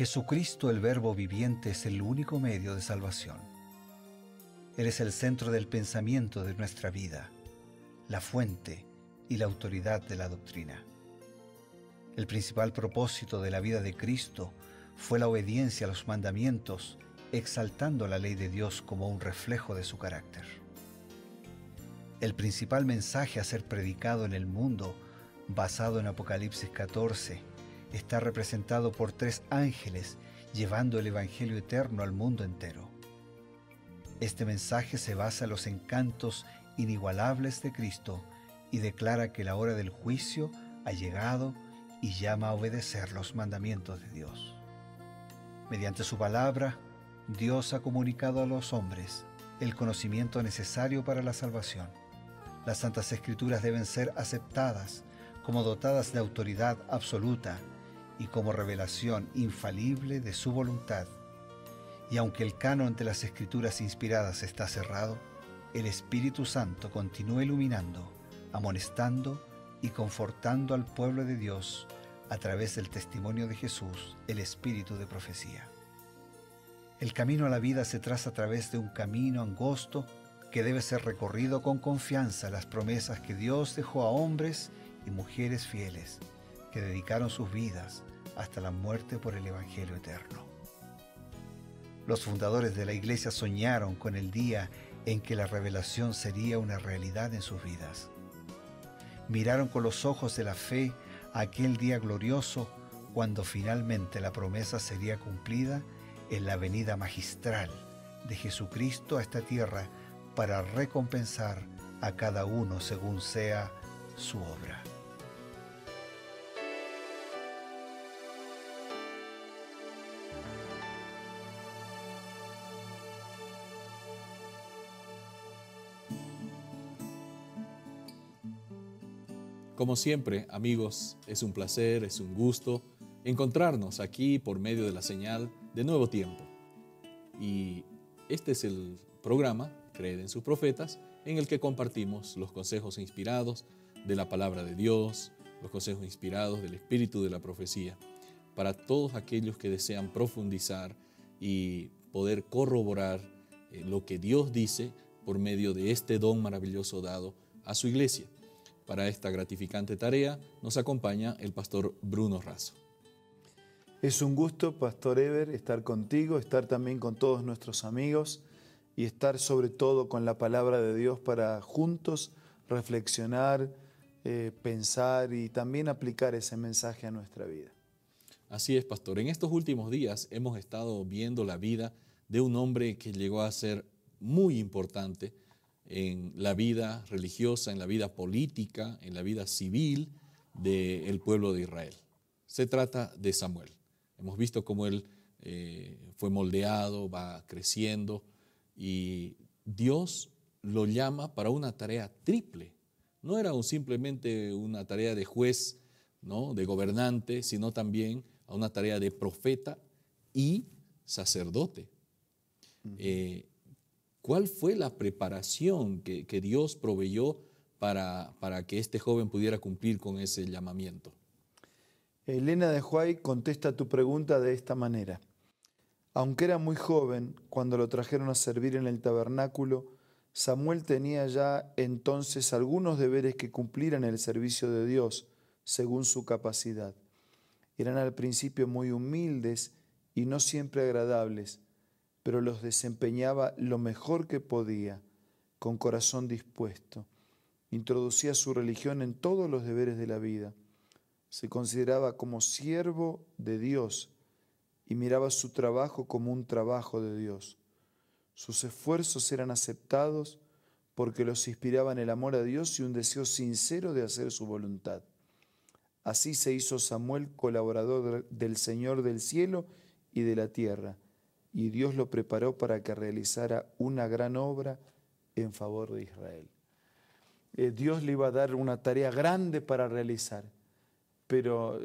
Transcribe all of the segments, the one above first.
Jesucristo, el Verbo viviente, es el único medio de salvación. Él es el centro del pensamiento de nuestra vida, la fuente y la autoridad de la doctrina. El principal propósito de la vida de Cristo fue la obediencia a los mandamientos, exaltando la ley de Dios como un reflejo de su carácter. El principal mensaje a ser predicado en el mundo, basado en Apocalipsis 14, está representado por 3 ángeles llevando el Evangelio eterno al mundo entero. Este mensaje se basa en los encantos inigualables de Cristo y declara que la hora del juicio ha llegado y llama a obedecer los mandamientos de Dios. Mediante su palabra, Dios ha comunicado a los hombres el conocimiento necesario para la salvación. Las Santas Escrituras deben ser aceptadas como dotadas de autoridad absoluta y como revelación infalible de su voluntad. Y aunque el canon de las Escrituras inspiradas está cerrado, el Espíritu Santo continúa iluminando, amonestando y confortando al pueblo de Dios a través del testimonio de Jesús, el Espíritu de profecía. El camino a la vida se traza a través de un camino angosto que debe ser recorrido con confianza a las promesas que Dios dejó a hombres y mujeres fieles que dedicaron sus vidas hasta la muerte por el Evangelio eterno. Los fundadores de la Iglesia soñaron con el día en que la revelación sería una realidad en sus vidas. Miraron con los ojos de la fe a aquel día glorioso cuando finalmente la promesa sería cumplida en la venida magistral de Jesucristo a esta tierra para recompensar a cada uno según sea su obra. Como siempre, amigos, es un placer, es un gusto encontrarnos aquí por medio de la señal de Nuevo Tiempo. Y este es el programa, Creed en sus profetas, en el que compartimos los consejos inspirados de la palabra de Dios, los consejos inspirados del espíritu de la profecía, para todos aquellos que desean profundizar y poder corroborar lo que Dios dice por medio de este don maravilloso dado a su iglesia. Para esta gratificante tarea nos acompaña el pastor Bruno Razo. Es un gusto, Pastor Eber, estar contigo, estar también con todos nuestros amigos y estar sobre todo con la palabra de Dios para juntos reflexionar, pensar y también aplicar ese mensaje a nuestra vida. Así es, pastor. En estos últimos días hemos estado viendo la vida de un hombre que llegó a ser muy importante en la vida religiosa, en la vida política, en la vida civil del pueblo de Israel. Se trata de Samuel. Hemos visto cómo él fue moldeado, va creciendo y Dios lo llama para una tarea triple. No era simplemente una tarea de juez, ¿no?, de gobernante, sino también a una tarea de profeta y sacerdote. ¿Cuál fue la preparación que Dios proveyó para que este joven pudiera cumplir con ese llamamiento? Elena de Huay contesta tu pregunta de esta manera. Aunque era muy joven, cuando lo trajeron a servir en el tabernáculo, Samuel tenía ya entonces algunos deberes que cumplir en el servicio de Dios, según su capacidad. Eran al principio muy humildes y no siempre agradables, pero los desempeñaba lo mejor que podía, con corazón dispuesto. Introducía su religión en todos los deberes de la vida. Se consideraba como siervo de Dios y miraba su trabajo como un trabajo de Dios. Sus esfuerzos eran aceptados porque los inspiraban el amor a Dios y un deseo sincero de hacer su voluntad. Así se hizo Samuel colaborador del Señor del cielo y de la tierra, y Dios lo preparó para que realizara una gran obra en favor de Israel. Dios le iba a dar una tarea grande para realizar, pero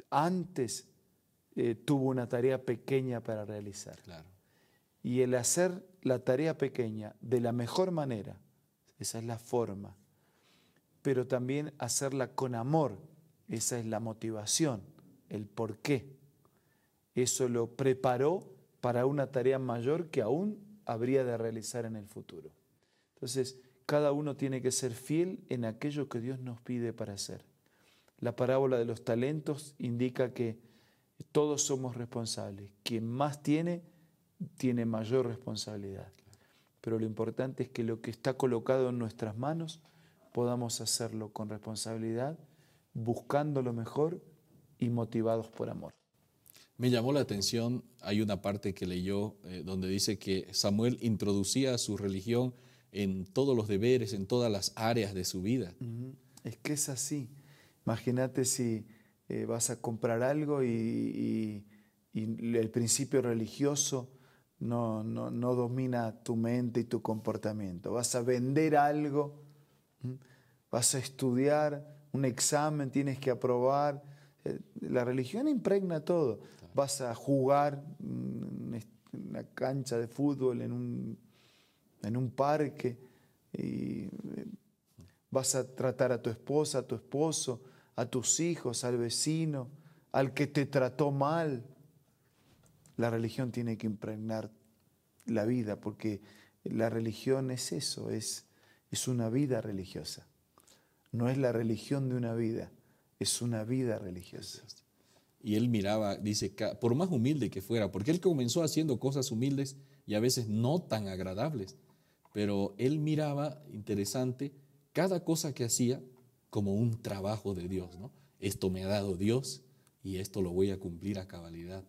antes tuvo una tarea pequeña para realizar. Claro. Y el hacer la tarea pequeña de la mejor manera, esa es la forma, pero también hacerla con amor, esa es la motivación, el por qué. Eso lo preparó para una tarea mayor que aún habría de realizar en el futuro. Entonces, cada uno tiene que ser fiel en aquello que Dios nos pide para hacer. La parábola de los talentos indica que todos somos responsables. Quien más tiene, tiene mayor responsabilidad. Pero lo importante es que lo que está colocado en nuestras manos podamos hacerlo con responsabilidad, buscando lo mejor y motivados por amor. Me llamó la atención, hay una parte que leyó donde dice que Samuel introducía su religión en todos los deberes, en todas las áreas de su vida. Es que es así. Imagínate si vas a comprar algo y el principio religioso no domina tu mente y tu comportamiento. Vas a vender algo, vas a estudiar un examen, tienes que aprobar. La religión impregna todo. Vas a jugar en una cancha de fútbol, en un parque, y vas a tratar a tu esposa, a tu esposo, a tus hijos, al vecino, al que te trató mal. La religión tiene que impregnar la vida, porque la religión es eso, es una vida religiosa. No es la religión de una vida, es una vida religiosa. Y él miraba, dice, por más humilde que fuera, porque él comenzó haciendo cosas humildes y a veces no tan agradables, pero él miraba, interesante, cada cosa que hacía como un trabajo de Dios, ¿no? Esto me ha dado Dios y esto lo voy a cumplir a cabalidad.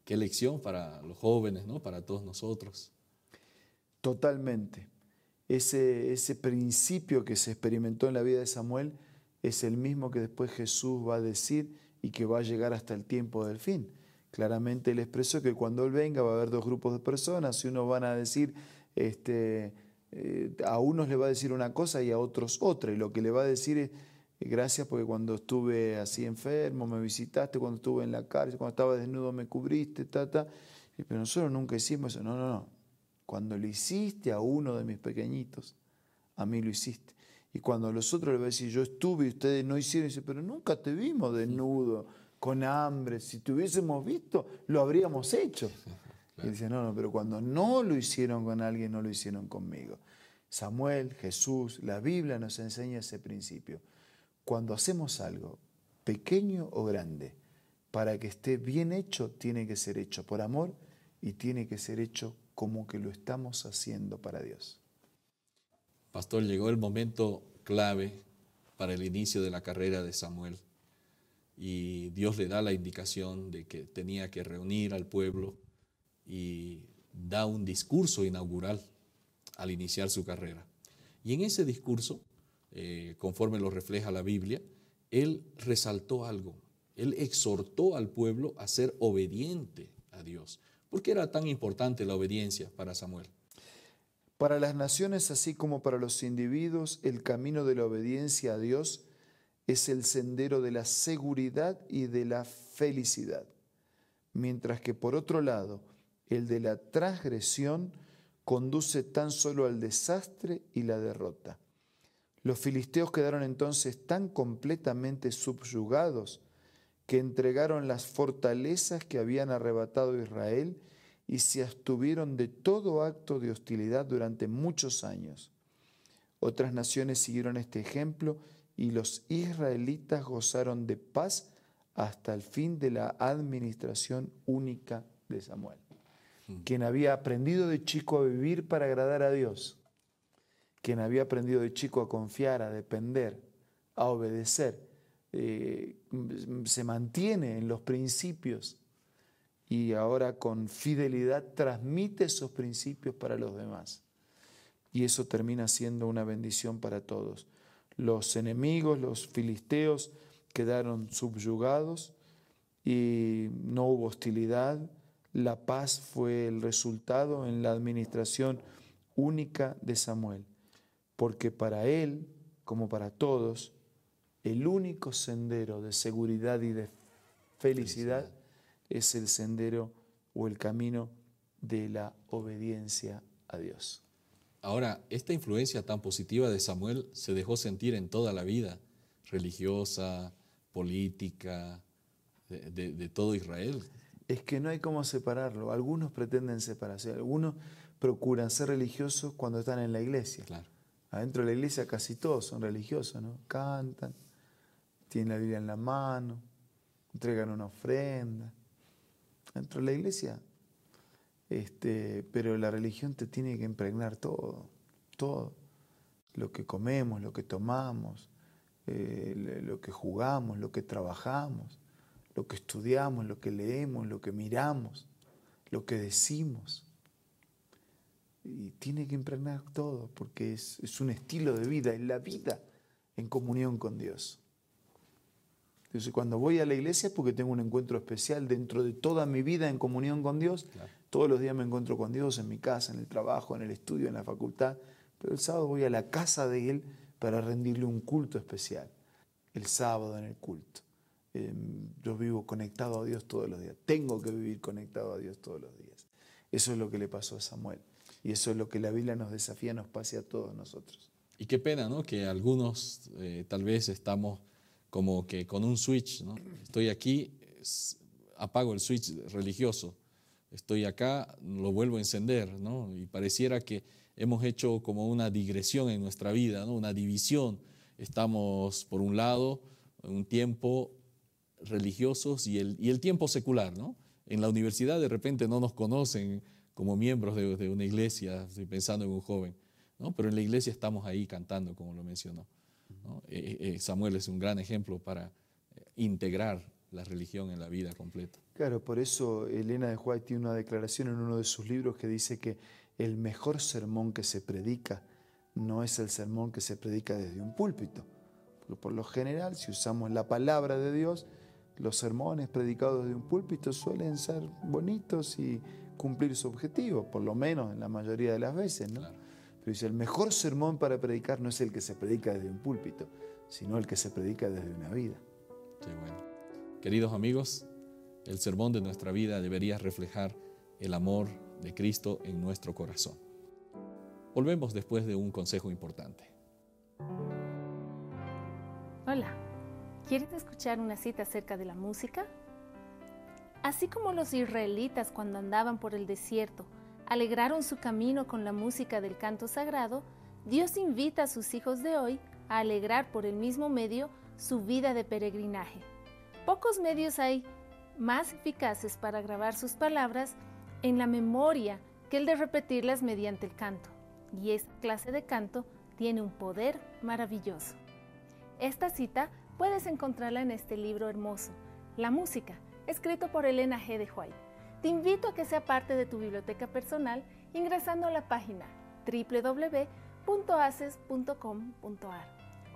Qué lección para los jóvenes, ¿no? Para todos nosotros. Totalmente. Ese principio que se experimentó en la vida de Samuel es el mismo que después Jesús va a decir y que va a llegar hasta el tiempo del fin. Claramente él expresó que cuando él venga va a haber dos grupos de personas, y unos van a decir, a unos le va a decir una cosa y a otros otra, y lo que le va a decir es, gracias porque cuando estuve así enfermo me visitaste, cuando estuve en la cárcel, cuando estaba desnudo me cubriste, pero nosotros nunca hicimos eso. No. Cuando lo hiciste a uno de mis pequeñitos, a mí lo hiciste. Y cuando a los otros les va a decir, yo estuve y ustedes no hicieron, dice, pero nunca te vimos desnudo, con hambre. Si te hubiésemos visto, lo habríamos hecho. Claro. Y dice, no, pero cuando no lo hicieron con alguien, no lo hicieron conmigo. Samuel, Jesús, la Biblia nos enseña ese principio. Cuando hacemos algo, pequeño o grande, para que esté bien hecho, tiene que ser hecho por amor y tiene que ser hecho como que lo estamos haciendo para Dios. Pastor, llegó el momento clave para el inicio de la carrera de Samuel y Dios le da la indicación de que tenía que reunir al pueblo y da un discurso inaugural al iniciar su carrera. Y en ese discurso, conforme lo refleja la Biblia, él resaltó algo. Él exhortó al pueblo a ser obediente a Dios. ¿Por qué era tan importante la obediencia para Samuel? Para las naciones, así como para los individuos, el camino de la obediencia a Dios es el sendero de la seguridad y de la felicidad, mientras que por otro lado, el de la transgresión conduce tan solo al desastre y la derrota. Los filisteos quedaron entonces tan completamente subyugados que entregaron las fortalezas que habían arrebatado a Israel y se abstuvieron de todo acto de hostilidad durante muchos años. Otras naciones siguieron este ejemplo y los israelitas gozaron de paz hasta el fin de la administración única de Samuel, quien había aprendido de chico a vivir para agradar a Dios, quien había aprendido de chico a confiar, a depender, a obedecer, se mantiene en los principios y ahora con fidelidad transmite esos principios para los demás. Y eso termina siendo una bendición para todos. Los enemigos, los filisteos, quedaron subyugados y no hubo hostilidad. La paz fue el resultado en la administración única de Samuel, porque para él, como para todos, el único sendero de seguridad y de felicidad es el sendero o el camino de la obediencia a Dios. Ahora, esta influencia tan positiva de Samuel se dejó sentir en toda la vida religiosa, política, de todo Israel. Es que no hay cómo separarlo. Algunos pretenden separarse, algunos procuran ser religiosos cuando están en la iglesia. Claro. Adentro de la iglesia casi todos son religiosos, ¿no? Cantan, tienen la Biblia en la mano, entregan una ofrenda. Dentro de la iglesia, pero la religión te tiene que impregnar todo, todo. Lo que comemos, lo que tomamos, lo que jugamos, lo que trabajamos, lo que estudiamos, lo que leemos, lo que miramos, lo que decimos. Y tiene que impregnar todo, porque es un estilo de vida, es la vida en comunión con Dios. Entonces, cuando voy a la iglesia es porque tengo un encuentro especial dentro de toda mi vida en comunión con Dios. Claro. Todos los días me encuentro con Dios en mi casa, en el trabajo, en el estudio, en la facultad. Pero el sábado voy a la casa de Él para rendirle un culto especial. El sábado en el culto. Yo vivo conectado a Dios todos los días. Tengo que vivir conectado a Dios todos los días. Eso es lo que le pasó a Samuel. Y eso es lo que la Biblia nos desafía, nos pase a todos nosotros. Y qué pena, ¿no? Que algunos tal vez estamos como que con un switch, ¿no? Estoy aquí, apago el switch religioso. Estoy acá, lo vuelvo a encender, ¿no? Y pareciera que hemos hecho como una digresión en nuestra vida, ¿no? Una división. Estamos, por un lado, en un tiempo religiosos y el tiempo secular, ¿no? En la universidad de repente no nos conocen como miembros de una iglesia, estoy pensando en un joven, ¿no? Pero en la iglesia estamos ahí cantando, como lo mencionó, ¿no? Samuel es un gran ejemplo para integrar la religión en la vida completa. Claro, por eso Elena de White tiene una declaración en uno de sus libros que dice que el mejor sermón que se predica no es el sermón que se predica desde un púlpito. Porque por lo general, si usamos la palabra de Dios, los sermones predicados desde un púlpito suelen ser bonitos y cumplir su objetivo, por lo menos en la mayoría de las veces, ¿no? Claro. Pero dice, el mejor sermón para predicar no es el que se predica desde un púlpito, sino el que se predica desde una vida. Qué bueno. Queridos amigos, el sermón de nuestra vida debería reflejar el amor de Cristo en nuestro corazón. Volvemos después de un consejo importante. Hola, ¿quieres escuchar una cita acerca de la música? Así como los israelitas cuando andaban por el desierto alegraron su camino con la música del canto sagrado, Dios invita a sus hijos de hoy a alegrar por el mismo medio su vida de peregrinaje. Pocos medios hay más eficaces para grabar sus palabras en la memoria que el de repetirlas mediante el canto. Y esta clase de canto tiene un poder maravilloso. Esta cita puedes encontrarla en este libro hermoso, La Música, escrito por Elena G. de White. Te invito a que sea parte de tu biblioteca personal ingresando a la página www.aces.com.ar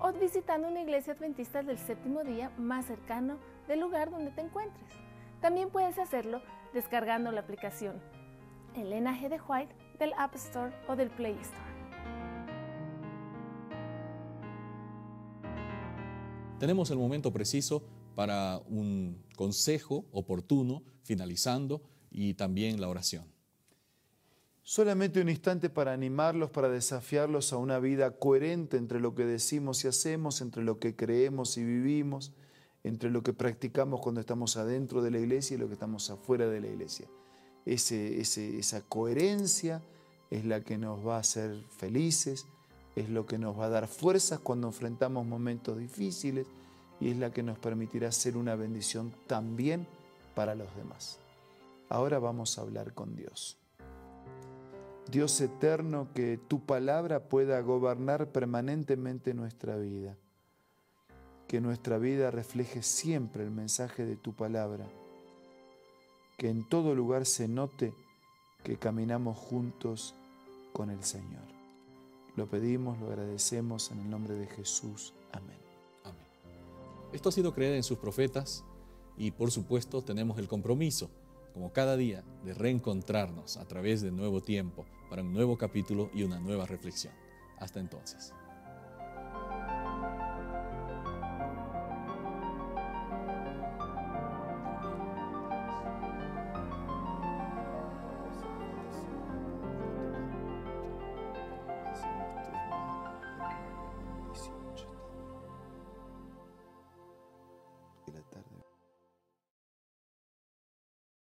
o visitando una iglesia adventista del séptimo día más cercano del lugar donde te encuentres. También puedes hacerlo descargando la aplicación Elena G. de White del App Store o del Play Store. Tenemos el momento preciso para un consejo oportuno, finalizando, y también la oración. Solamente un instante para animarlos, para desafiarlos a una vida coherente entre lo que decimos y hacemos, entre lo que creemos y vivimos, entre lo que practicamos cuando estamos adentro de la iglesia y lo que estamos afuera de la iglesia. Esa coherencia es la que nos va a hacer felices, es lo que nos va a dar fuerzas cuando enfrentamos momentos difíciles y es la que nos permitirá ser una bendición también para los demás. Ahora vamos a hablar con Dios. Dios eterno, que tu palabra pueda gobernar permanentemente nuestra vida. Que nuestra vida refleje siempre el mensaje de tu palabra. Que en todo lugar se note que caminamos juntos con el Señor. Lo pedimos, lo agradecemos en el nombre de Jesús. Amén. Amén. Esto ha sido Creer en sus profetas y por supuesto tenemos el compromiso, como cada día, de reencontrarnos a través de nuevo tiempo para un nuevo capítulo y una nueva reflexión. Hasta entonces. La tarde.